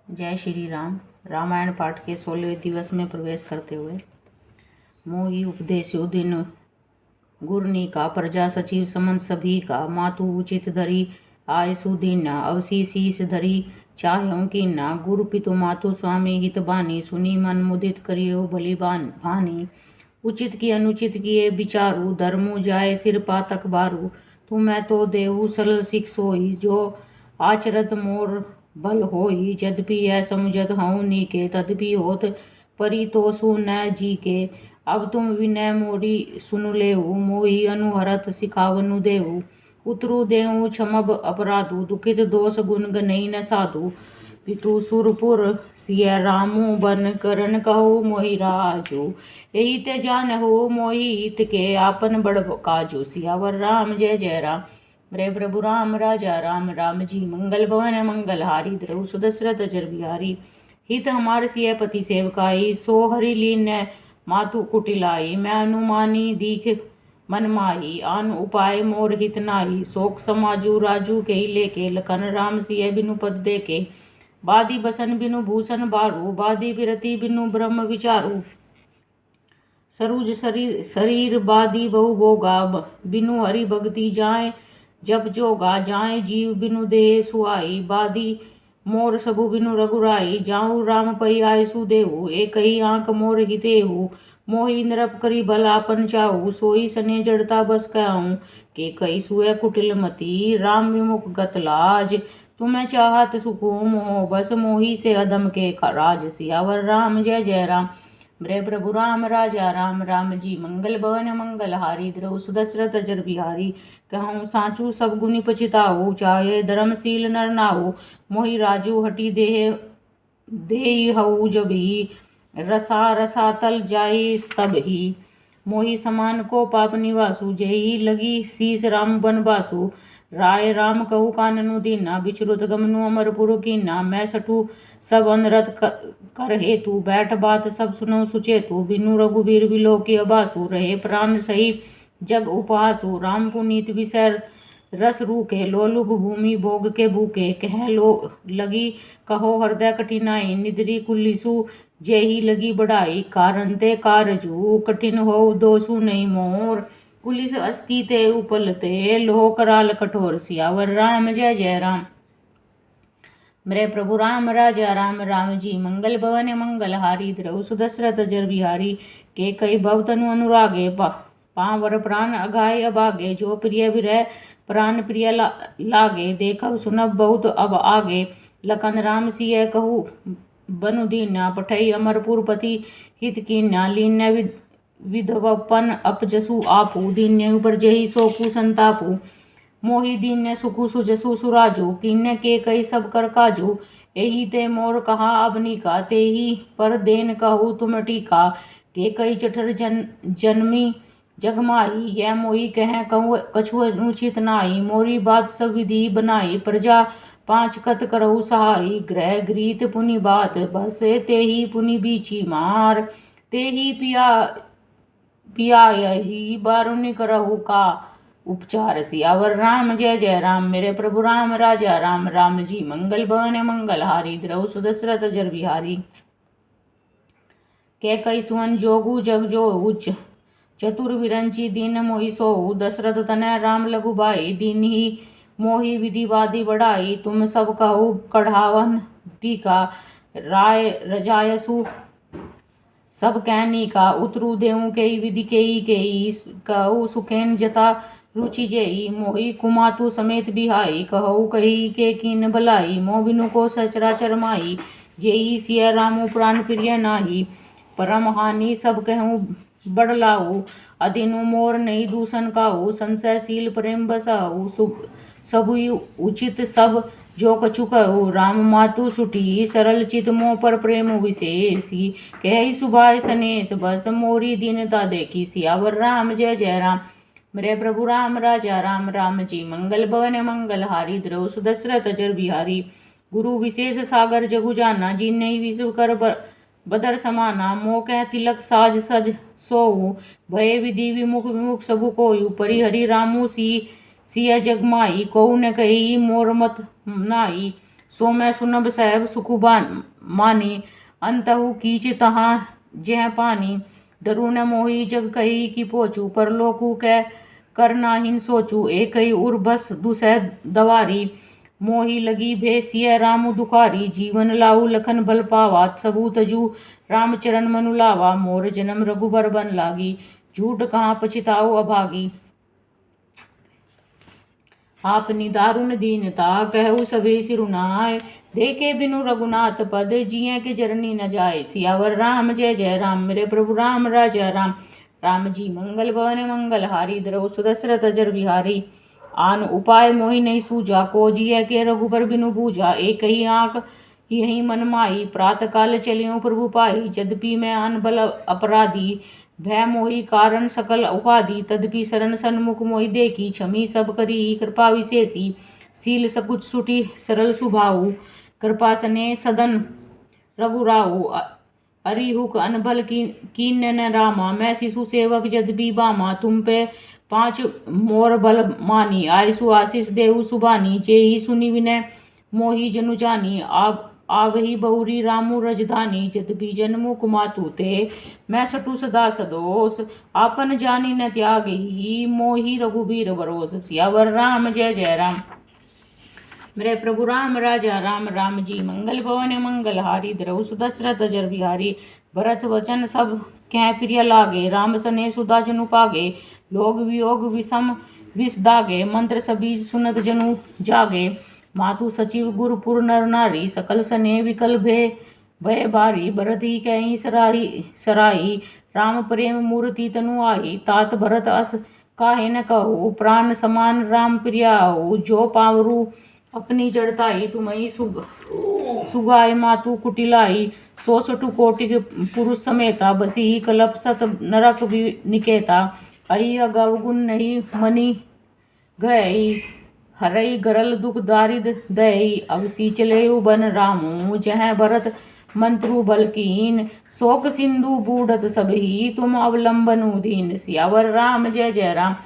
जय श्री राम। रामायण पाठ के 16वें दिवस में प्रवेश करते हुए मोहि उपदेशो दिन गुरनी का प्रजा सचिव समन सभी का मातु उचित धरी आय सुदीना अवसी शीस धरी चाह्यों की ना गुरु पितु मातु स्वामी हित बानी सुनी मन मुदित करियो भली भानी उचित की अनुचित किए विचारू धर्मु जाय सिर पातक बारू तुम्हें तो देहु सरल सिख सोई जो आचरत मोर भल होई यद्यपि यह समुझत हूँ नीके तदपि होत परी तो सु न जी के अब तुम विनय मोरी सुनु लेऊ मोहि अनुहरत सिखावनु देऊ उतरु देऊ क्षमब अपराधु दुखित दोष गुण गनई न साधु पितु सुरपुर सिय रामू बन करन कहु मोहि राजू यही ते जान हो मोहि हित के आपन बड़ काजू सियावर राम जय जय राम। मेरे प्रभु राम राजा राम राम जी मंगल भवन मंगल हारी द्रव सुदशरथ अजर बिहारी हित हमार सिय पति सेवकाई सो हरि लीन मातु कुटिलाई मैं अनुमानी दीख मन माही आन उपाय मोर हित नाही शोक समाजू राजू के लेके लखन राम सिय बिनु पद देके बादी बसन बिनु भूषण बारू बादी बिरति बिनु ब्रह्म विचारू सरुज शरीर बादी बहु भोगा बिनु हरि भक्ति जाए जब जोगा जाए जीव बिनु देह सुहाई बादी मोर सबु बिनु रघुराई जाऊँ राम पई आय सुदेहु एक ही आंख मोर हितेहु मोहि नरप करी भलापन चाहू सोई सने जड़ता बस कहूँ के कई सुए कुटिल मती राम विमुख गत लाज तुम्हें चाहत सुकुम हो बस मोही से अदम के राज सियावर राम जय जय राम। मेरे प्रभु राम राजा राम राम जी मंगल भवन मंगल हारी द्रव सुदशरथ अजर बिहारी कहूँ साचू सब गुनी पचिताऊ चाहे धर्मशील नर नाऊ मोहि राजू हटी देह हऊ जब ही रसा रसातल जाई तब ही मोहि समान को पाप निवासु जेही लगी शीस राम बनवासु राय राम कहू काननु दीना बिचरुत गमनु अमरपुर कीना मैं सटू सब अनरत कर हेतु बैठ बात सब सुनो सुचेतु बिनु रघुबीर बिलो की अबासु रहे प्राण सही जग उपहासु राम पुनीत विसर रस रूके लोलुप भूमि भोग के भूखे कह लो लगी कहो हृदय कठिनाई निद्री कुलिसु जेही लगी बढ़ाई कारण ते कारजू कठिन हो दोषु नहीं मोर पुलिस अस्ति ते उपलते लोह कराल कठोर सियावर राम जय जय राम। मेरे प्रभु राम राजा राम राम जी मंगल भवन मंगल हारी द्रव सुदशरथ अजर बिहारी के कई भवतनु अनुरागे पावर प्राण अगाय अभागे जो प्रिय विरह प्राण प्रिय लागे देखब सुनब बहुत अब आगे लखन राम सिय कहू बनु दीना पठई अमरपुर पति हित कीन्या लीन्य विधवपन अपजसु आपू दीन्य ऊपर जही सोकु संतापू मोहि दीन्य सुखु सुजसु सुराजू किन्य के कई सब कर काजू यही ते मोर कहा अबनी का ते ही पर देन कहू तुम टीका के कई चठर जन्मी जगमाई यह मोहि कह कहूँ कछु अनुचित नाई मोरी बात सब विधि बनाई प्रजा पांच कत करहु सहाई ग्रह गृहित पुनि बात बस ते ही पुनि बीची मार ते ही पिया यही बारुनि करहु का उपचार सियावर राम जय जय राम। मेरे प्रभु राम राजा राम राम जी मंगल भवन मंगल हारी द्रव सुदशरथ अजर बिहारी के कई सुवन जोगु जग जो उच्च चतुर विरंची दीन मोहि सोऊ दशरथ तनय राम लघु भाई दीन ही मोहि विधिवादी बढ़ाई तुम सब कहू कढ़ावन टीका राय रजायसु सब कहनी का उतरु देऊ के विधि के कहू सुखेन जता रुचि जेई मोहि कुमातु समेत बिहाई कहू कही के कीन भलाई मोह बिनु को सचराचर माई जेई सिय रामु प्राण प्रिय नाही परम हानि सब कहूँ बड़लाऊ अदिनु मोर नहीं दूषण काऊ संशयशील प्रेम बसाऊ सब उचित सब जो कछु कहू राम मातु सुटी सरल चित मोह पर प्रेम विशेषी कह सुभाय सनेश बस मोरी दीनता देखी सियावर राम जय जय राम। मेरे प्रभु राम राजा राम राम जी मंगल भवन मंगल हारी द्रव सुदशरथ अजर बिहारी गुरु विशेष सागर जगु जाना जी नहीं विश्व कर बदर समाना मोह कह तिलक साज सज सोऊ भय विधि विमुख विमुख सबु कोयु परिहरि रामू सी सिय जगमाई कहू न कही मोर मत नाई सो मैं सुनब सहब सुखुबान मानी, अंतहु कीच तहाँ जह पानी। डरू न मोही जग कही कि पोचू, परलोकु कै करनाहीन सोचू। एक ही उर बस दुसह दवारी, मोही लगी भेसिय राम दुखारी। जीवन लाऊ लखन बल पावा, सबू तजू रामचरण मनु लावा। मोर जन्म रघुबर बन लागी, झूठ कहाँ पछिताओ अभागी। आपनी दारुण दीनता, कहु सभी सिरुनाय। देखे बिनु रघुनाथ पद, जिये के जरनी न जाए। सियावर राम जय जय राम, मेरे प्रभु राम राजा राम। राम जी मंगल भवन मंगल हारी, द्रव सुदशरथ अजर बिहारी। आन उपाय मोहि नहीं सूझा, को जिय के रघुबर बिनु बूझा। एक ही आँख यही मन माही, प्रात काल चलियो प्रभु पाही। यद्यपि मैं अनबल अपराधी, भय मोहि कारण सकल उपाधि। तदपि शरण सन्मुख मोहि देखी, क्षमी सब करी कृपा विशेषी। सील सकुच सुटी सरल सुभाऊ, कृपा सने सदन रघुराऊ। अरिहुक अनबल कीन न रामा, मैं शिशु सेवक यद्यपि बामा। तुम पे पाँच मोर बल मानी, आयसु आशीष देहु सुबानी। जेहि सुनि विनय मोहि जनु जानी, आवही बहुरी रामु रजधानी। यद्यपि जन्मु कुमातु ते, मैं सटु सदा सदोष। आपन जानी न त्यागही, मोहि रघुबीर बरोस। सियावर राम जय जय राम, मेरे प्रभु राम राजा राम। राम जी मंगल भवन मंगल हारी, द्रव सुदशरथ अजर बिहारी। भरत वचन सब कह प्रिय लागे, राम सने सुधा जनु पागे। लोग वियोग विषम विष दागे, मंत्र सभी सुनत जनु जागे। मातु सचिव गुरुपुर नर नारी, सकल सने विकल भय भारी। भरत ही कहीं सराही, राम प्रेम मूर्ति तनु आई। तात भरत अस काहे न कहू, प्राण समान राम प्रियाऊ। जो पावरु अपनी जड़ताई, तुम्हें सुगाय मातु कुटिलाई। सो सटु कोटिक पुरुष समेता, बसी ही कलप सत नरक निकेता। अहि अगवगुण नहीं मनी गई, हरई गरल दुख दारिद दई। अवसी चले बन रामू, जहाँ भरत मंत्रु बलकीन। शोक सिंधु बूढ़त सबही, तुम अवलंबनु दीन। सियावर राम जय जय राम,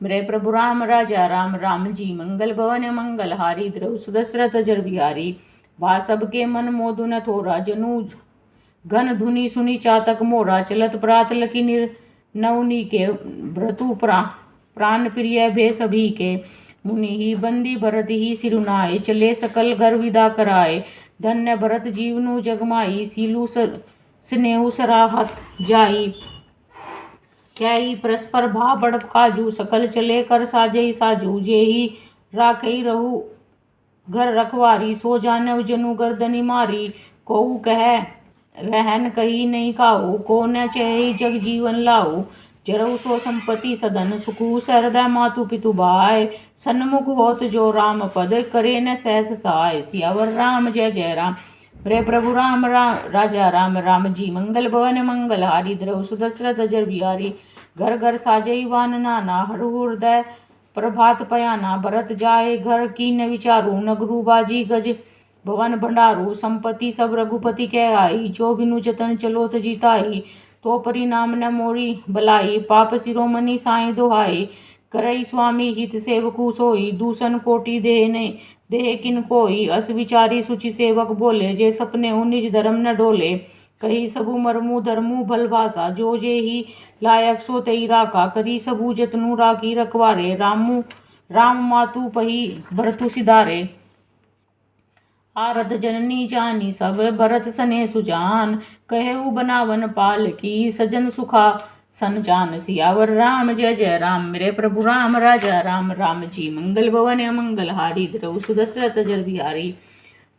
मेरे प्रभु राम राजा राम। राम जी मंगल भवन मंगल हारी, द्रव सुदशरथ अजर बिहारी। बा सबके मन मोदु न थोरा, जनु घन धुनि सुनि चातक मोरा। चलत प्रात लकी नवनी के, भ्रतु प्राण प्रिय भे सभी के। मुनि ही बंदी भरत ही सिरुनाए, चले सकल घर विदा कराए। धन्य भरत जीवनु जगमाई, सीलु स्नेहु सराहत जाई। क्या ही परस्पर भा बड़ काजू, सकल चले कर साजई साजू। जे ही राखई रहू घर रखवारी, सो जानव जनु गर्दनी मारी। कोऊ कह रहन कही नहीं काऊ, को न चहे जग जीवन लाऊ। जरऊ सो संपत्ति सदन, सुखु सहृदय मातु पितु भाय। सन्मुख होत जो राम पद, करे न सहस सहाय। सियावर राम जय जय राम, मेरे प्रभु राम राजा राम। राम जी मंगल भवन मंगल हारी, द्रव सुदशरथ अजर बिहारी। घर घर साजई वान नाना, हरु हृदय प्रभात पयाना। भरत जाए घर की न विचारू, नगरु बाजी गज भवन भंडारू। संपत्ति सब रघुपति कह आई, जो बिनु जतन चलो जीताई। तो परिणाम न मोरी बलाई, पाप शिरोमणि साई दोहाई। करई स्वामी हित सेवकु सोई, दूषण कोटि देह किन कोई। अस विचारी सुचि सेवक बोले, जे सपने निज धर्म न डोले। कही सबु मरमु धर्मु भल भाषा, जो जे ही लायक सो तई राखा। करी सबु जतनु राखी रखवारे, राम मातु पही भरतु सिधारे। आरत जननी जानी सब, भरत सने सुजान। कहेऊ बनावन पाल की, सजन सुखा संजान। सियावर राम जय जय राम, मेरे प्रभु राम राजा राम। राम जी मंगल भवन मंगल हारी, द्रव सुदशरथ अजर बिहारी।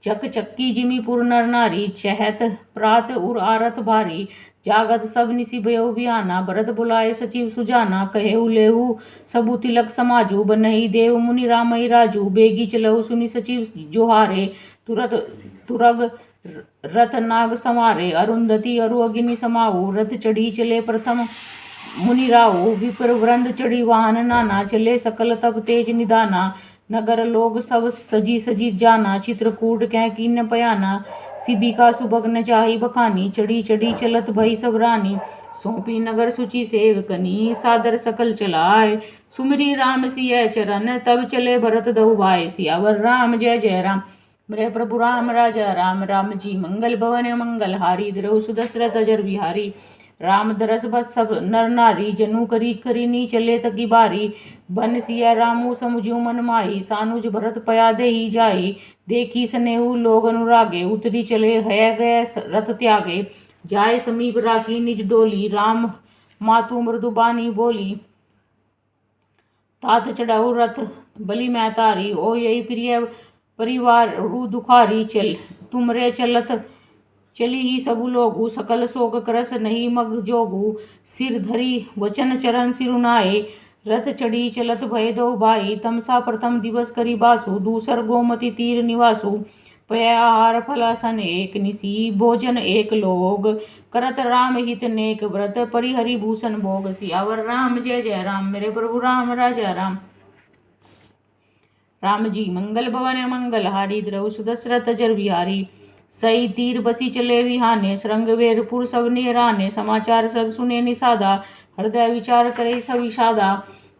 चक चक्की जिमी पुर नर नारी, चहत प्रात उर आरत भारी। जागत सब निसि भयो बियाना, भरत बुलाए सचिव सुजाना। कहेऊ लेहू सबु तिलक समाजू, बनहि देव मुनि रामई राजू। बेगी चलहु सुनि सचिव जोहारे, तुरग रथ नाग समारे। अरुंधति अरु अग्नि समाऊ, रथ चढ़ी चले प्रथम मुनि राऊ। विपर वृंद चढ़ी वाहन नाना, चले सकल तब तेज निदाना। नगर लोग सब सजी सजी जाना, चित्रकूट कह कीन पयाना। शिबिका सुबग न चाही बखानी, चढ़ी चढ़ी चलत भई सब रानी। सौंपी नगर सुचि सेवकनी, सादर सकल चलाए। सुमिरी राम सिय चरण, तब चले भरत दहु भाई। सियावर राम जय जय राम, मेरे प्रभु राम राजा राम। राम जी मंगल भवन मंगल हारी। द्रव सुदशरथ अजर बिहारी। राम दरस बस सब नर नारी। जनु करी करी नी चले तकी बारी। बन सिया रामू समुझू मन माही। सानुज भरत पया दे ही जाई। देखी स्नेहु लोग अनुरागे। उतरी चले है गए रथ त्यागे। जाय समीप राखी निज डोली। राम मातु मृदुबानी बोली। तात चढ़ाऊ रथ बलि मैं तारी। ओ यही प्रिय परिवार रू दुखारी। चल तुमरे चलत चली ही सबु लोगु। सकल शोक करस नहीं मग जोगु। सिर धरी वचन चरण सिरुनाए। रथ चढ़ी चलत भय दो भाई। तमसा प्रथम दिवस करी बासु। दूसर गोमती तीर निवासु। पय आहार फलासन एक निसी। भोजन एक लोग। करत राम हित नेक व्रत। परिहरि भूषण भोग। सियावर राम जय जय राम। मेरे प्रभु राम राजा राम। राम जी मंगल भवन मंगल हारी। द्रव सुदशरथ अजर बिहारी। सई तीर बसी चले विहाने। श्रृंग वेरपुर सब निहराने। समाचार सब सुने निषादा। हृदय विचार करे सब विषादा।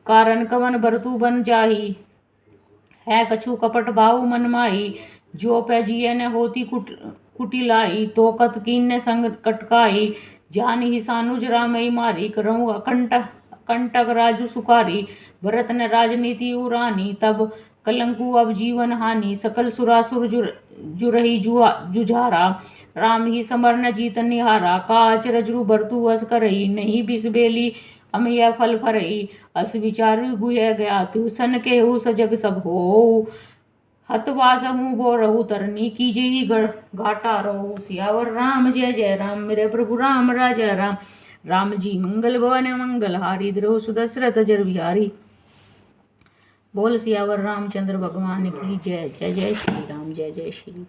कारण कवन भरतु बन जाही। है कछु कपट भाव मन माही। जो पै जिय न होती कुटिलाई। तो कत कीन संग कटकाई। जान ही सानुज रामई मारी। करऊँ कंटक राजु सुखारी। भरत न राजनीति उरानी। तब कलंकु अब जीवन हानि। सकल सुरासुर जुरही जुझारा। राम ही समर न जीत निहारा। का अचरज भरतु वस करही। नहीं बिस बेली अमय फल फरही। अस विचारु गुह गया तु। सन के हु सजग सब हो। हतवास हूँ बो रहु तरनी। कीजे ही घाटा रहो। सियावर राम जय जय राम। मेरे प्रभु राम राजा राम। राम जी मंगल भवन मंगल हारी। द्रव सुदशरथ अजर बिहारी। बोल सियावर रामचंद्र भगवान की जय। जय जय श्री राम। जय जय श्री।